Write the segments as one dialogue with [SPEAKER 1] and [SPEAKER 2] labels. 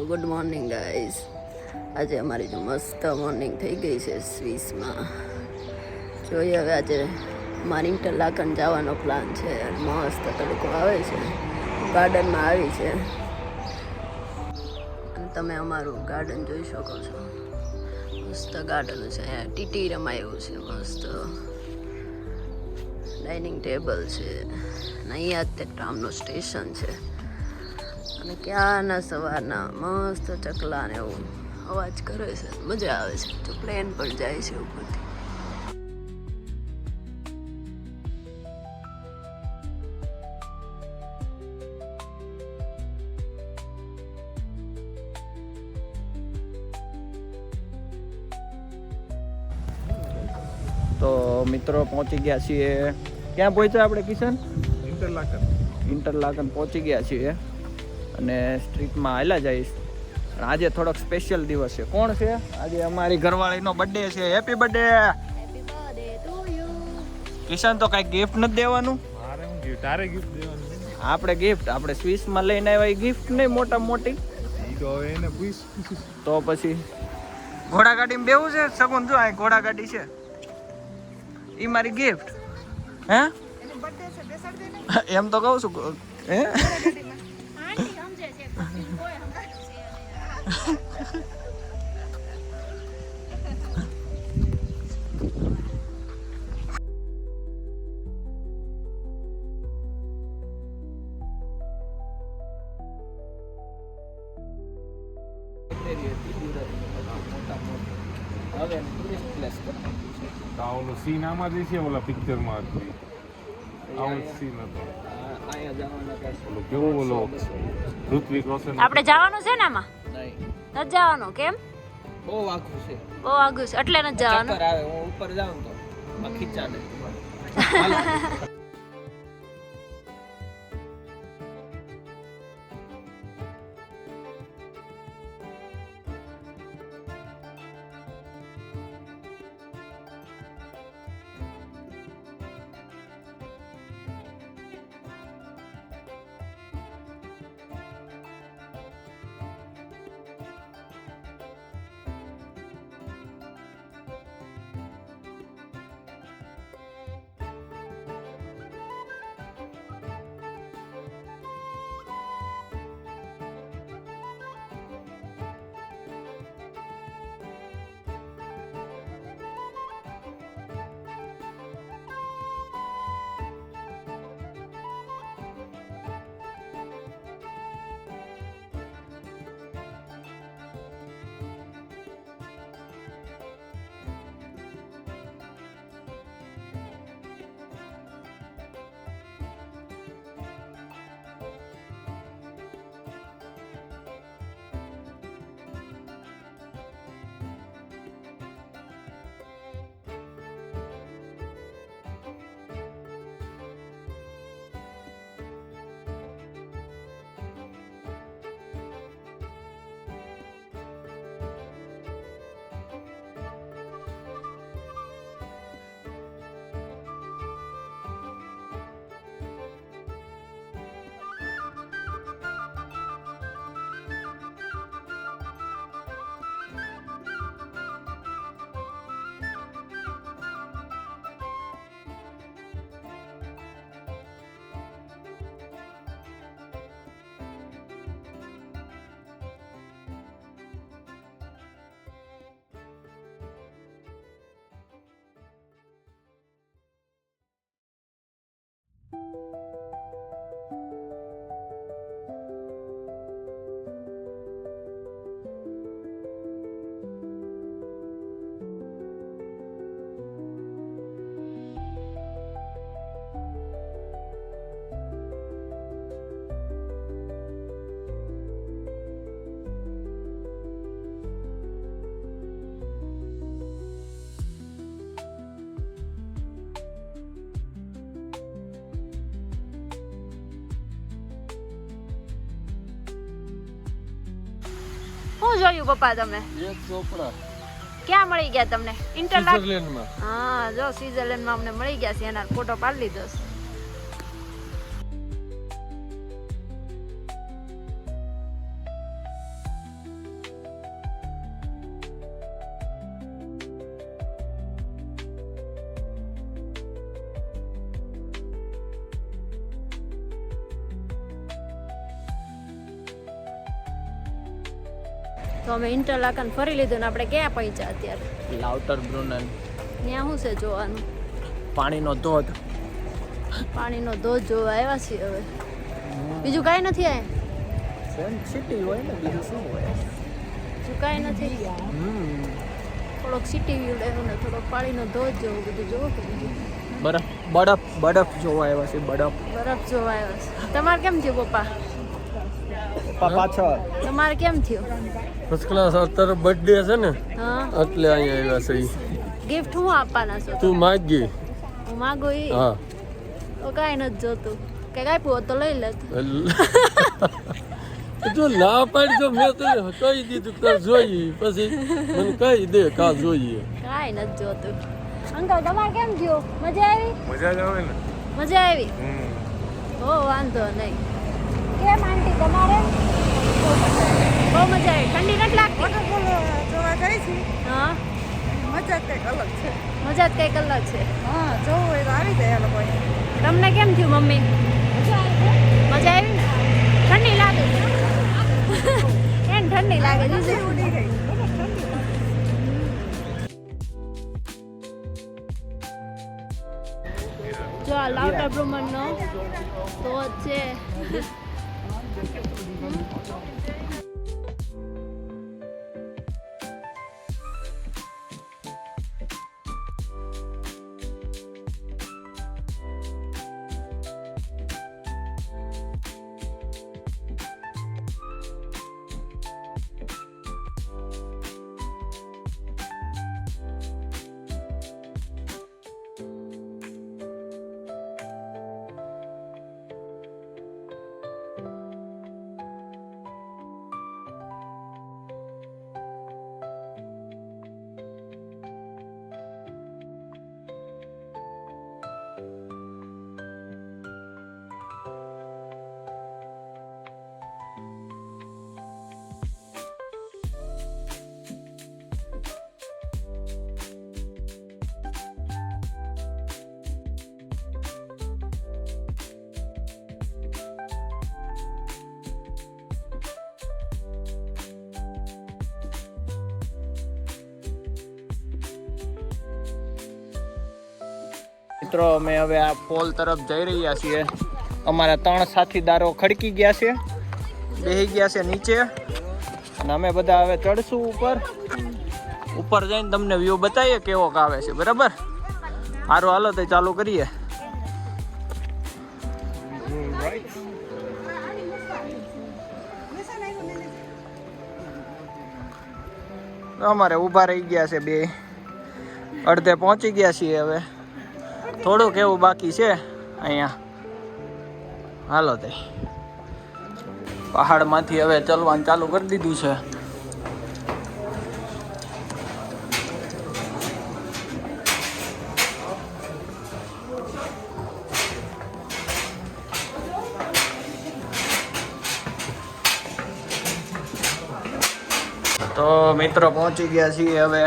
[SPEAKER 1] Good morning guys. આજે અમારી જો મસ્ત મોર્નિંગ થઈ ગઈ છે સ્વિસમાં. જોઈએ હવે આજે મારી ઇન્ટરલાકન જવાનો પ્લાન છે. મસ્ત તડકો આવે છે, ગાર્ડનમાં આવી છે અને તમે અમારું ગાર્ડન જોઈ શકો છો. મસ્ત ગાર્ડન છે, અહીંયા ટીટી રમાય એવું છે. મસ્ત ડાઇનિંગ ટેબલ છે અને અહીંયા જ તે ટ્રામનું સ્ટેશન છે. અને ક્યાંના સવારના મસ્ત ચકલા ને એવું અવાજ કરે છે, મજા આવે છે. તો પ્લેન પણ જાય છે ઉપરથી.
[SPEAKER 2] તો મિત્રો પહોંચી ગયા છીએ. ક્યાં પહોંચ્યા આપણે કિશન? ઇન્ટરલાકન પહોંચી ગયા છીએ અને સ્ટ્રીટમાં હાલ્યા જઈશ. આજે થોડોક સ્પેશિયલ દિવસ છે. કોણ છે આજે? અમારી ઘરવાળીનો બર્થડે છે. Happy birthday.
[SPEAKER 1] Happy birthday to you.
[SPEAKER 2] Kishan તો કઈ ગિફ્ટ નથી દેવાનું?
[SPEAKER 3] મારે હું ગિફ્ટ? તારે ગિફ્ટ દેવાની?
[SPEAKER 2] આપણે ગિફ્ટ આપણે સ્વિસમાં લઈને આવ્યા ગિફ્ટ નહીં મોટા મોટી.
[SPEAKER 3] ઈ તો હવે એને પૂછ.
[SPEAKER 2] તો પછી ઘોડાગાડીમાં બેવું છે. સગુન જો આ ઘોડાગાડી છે, ઈ મારી ગિફ્ટ. હે એમ તો કહું છું. હે હવે ટુરિસ્ટ પ્લેસ
[SPEAKER 3] ઓલો સીન આમાં જે છે ઓલા પિક્ચરમાં હતી. આવો સીન હતો.
[SPEAKER 2] અહીંયા જવાના
[SPEAKER 3] ઓલો કેવો ઓલો ઋત્વિક રોશન.
[SPEAKER 1] આપણે જવાનું છે ને આમાં?
[SPEAKER 2] નહીં,
[SPEAKER 1] નથી જવાનું. કેમ?
[SPEAKER 2] બહુ આખું છે,
[SPEAKER 1] બહુ આગળ છે એટલે નથી જવાનું.
[SPEAKER 2] ચક્કર આવે. હું ઉપર જાઉં તો ખીચાડે.
[SPEAKER 1] શું જોયું પપ્પા તમે?
[SPEAKER 2] એક ચોપડા
[SPEAKER 1] ક્યાં મળી ગયા તમને? ઇન્ટરલાક.
[SPEAKER 2] સ્વિટ્ઝરલેન્ડમાં.
[SPEAKER 1] હા, જો સ્વિટ્ઝરલેન્ડમાં અમને મળી ગયા છે. એના ફોટો પાડી લીધો છે. તો અમે ઇન્ટરલાકન ફરી લીધું ને આપણે ક્યાં પહોંચ્યા અત્યારે?
[SPEAKER 2] લાઉટર બ્રુનન,
[SPEAKER 1] ત્યાં શું છે જોવાનું?
[SPEAKER 2] પાણીનો ધોધ.
[SPEAKER 1] પાણીનો ધોધ જોવા આવ્યા છીએ હવે. બીજું કાંઈ નથી આ?
[SPEAKER 2] સેમ સિટી હોય ને, બીજું શું હોય?
[SPEAKER 1] બીજું કાંઈ નથી. થોડોક સિટી વ્યૂ લેવું ને થોડોક પાણીનો ધોધ જેવું બધું જોવું કે બીજું?
[SPEAKER 2] બરફ જોવા આવ્યા છે.
[SPEAKER 1] બરફ જોવા આવ્યા છે. તમારે કેમ થયું પપ્પા?
[SPEAKER 2] પાછળ
[SPEAKER 1] તમારે કેમ થયું?
[SPEAKER 4] ફર્સ્ટ ક્લાસ અત્યારે બર્થડે છે ને
[SPEAKER 1] હા,
[SPEAKER 4] એટલે અહીંયા આવ્યા છે.
[SPEAKER 1] ગિફ્ટ હું આપવાના છો?
[SPEAKER 4] તું માગી.
[SPEAKER 1] હું માગું ઈ?
[SPEAKER 4] હા
[SPEAKER 1] તો કાંઈ નથી જોતું. કંઈક આપ્યું હોત તો લઈ લેત.
[SPEAKER 4] જો ના પાડી જો મેં તને કહી દીધું કે તારે જોઈએ પછી મને કહી દે કા જોઈએ.
[SPEAKER 1] કાંઈ નથી જોતું. અંકલ તમારે કેમ થયું? મજા આવી?
[SPEAKER 3] મજા જ આવે ને.
[SPEAKER 1] મજા આવી? ઓ વાંધો નહીં. કેમ આંટી તમારે? બહુ મજા આવી. ઠંડી નથી લાગતી?
[SPEAKER 5] જોવા જાય છે
[SPEAKER 1] હા,
[SPEAKER 5] મજા કંઈક અલગ છે.
[SPEAKER 1] મજા જ કંઈક અલગ છે.
[SPEAKER 5] હા જોવું હોય તો આવી જાય આ લોકો.
[SPEAKER 1] તમને કેમ થયું મમ્મી? મજા આવી ને? ઠંડી લાગે છે? એમ ઠંડી લાગે છે.
[SPEAKER 5] ઉડી ગઈ.
[SPEAKER 1] જો આ લાઉટર બ્રુમનનો ધોધ છે.
[SPEAKER 2] મિત્રો અમે હવે આ પોલ તરફ જઈ રહ્યા છીએ. અમારા 3 સાથીદારો ખડકી ગયા છે, બેસી ગયા છે નીચે, અને અમે બધા હવે ચડશું ઉપર જઈને તમને વ્યૂ બતાવીએ કેવો આવે છે. બરાબર? સારું, હાલો તો ચાલુ કરીએ. અમારે ઊભા રહી ગયા છે બે, અડધે પહોંચી ગયા છીએ. હવે થોડુંક એવું બાકી છે અહીંયા. હાલો તે પહાડમાંથી હવે ચલવાનું ચાલુ કરી દીધું છે. તો મિત્રો પહોંચી ગયા છીએ હવે.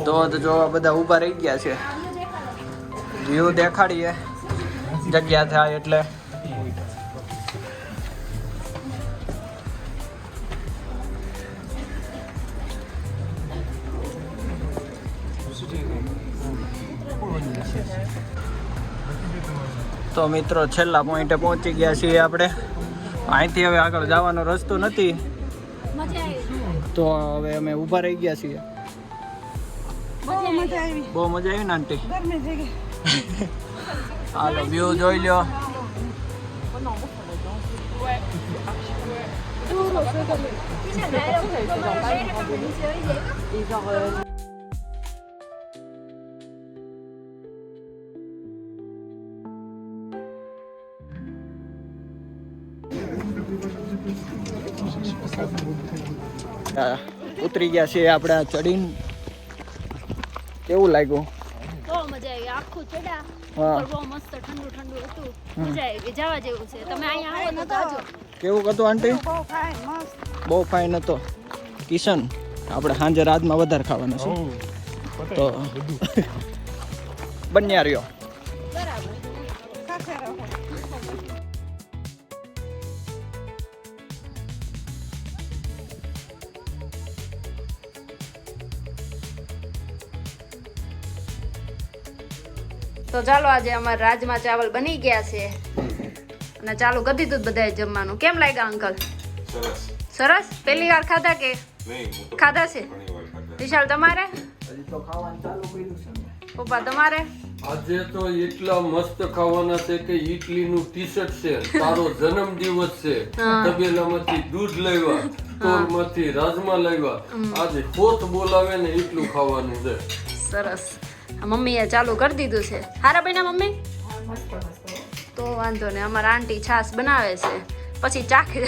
[SPEAKER 2] ધોધ જોવા બધા ઊભા રહી ગયા છે. વ્યૂ દેખાડીએ જગ્યા થાય એટલે. તો મિત્રો છેલ્લા પોઈન્ટે પહોંચી ગયા છીએ આપણે. અહીંથી હવે આગળ જવાનો રસ્તો નથી, તો હવે અમે ઊભા રહી ગયા છીએ.
[SPEAKER 5] બહુ મજા આવી.
[SPEAKER 2] બહુ મજા આવી ને આંટી?
[SPEAKER 5] ગરમી થઈ ગઈ.
[SPEAKER 2] હાલો વ્યૂ જોઈ લ્યો. ઉતરી ગયા છે આપણે ચડીને. કેવું લાગ્યું?
[SPEAKER 1] બહુ મજા આવી. આખું ચડા
[SPEAKER 2] હા.
[SPEAKER 1] બહુ મસ્ત ઠંડુ ઠંડુ હતું. મજા આવી. જવા જેવું છે. તમે અહીંયા આવો તો જાજો.
[SPEAKER 2] કેવું હતું આંટી?
[SPEAKER 5] બહુ ફાઇન મસ્ત.
[SPEAKER 2] બહુ ફાઇન હતો. કિશન, આપણે સાંજે રાતમાં વધારે ખાવાનું છે, તો બન્યા રહ્યો.
[SPEAKER 1] બરાબર.
[SPEAKER 5] સાથે રહો.
[SPEAKER 1] તો ચાલો આજે અમારા રાજમા ચાવલ બની ગયા છે અને ચાલુ કરી દીધું બધાએ જમવાનું. કેમ લાગ્યા અંકલ?
[SPEAKER 3] સરસ.
[SPEAKER 1] સરસ. પહેલી વાર ખાધા કે
[SPEAKER 3] નહીં, હું તો
[SPEAKER 1] ખાધા છે?
[SPEAKER 3] ઘણી વાર ખાધા.
[SPEAKER 1] વિશાલ તમારે?
[SPEAKER 2] હજી તો ખાવાનું ચાલુ કર્યું છે ને.
[SPEAKER 1] પપ્પા તમારે?
[SPEAKER 4] આજે તો એટલા મસ્ત ખાવાના છે કે ઈડલીનું ટી-શર્ટ છે, તારો જન્મદિવસ છે, તબેલામાંથી દૂધ લાવ્યા, સ્ટોરમાંથી રાજમા લાવ્યા, આજે પોત બોલાવે ને એટલું ખાવાનું છે.
[SPEAKER 1] સરસ. મમ્મીએ ચાલુ કરી દીધું છે. હારા બન્યા મમ્મી? તો વાંધો ને. અમારા આંટી છાશ બનાવે છે, પછી ચાખે.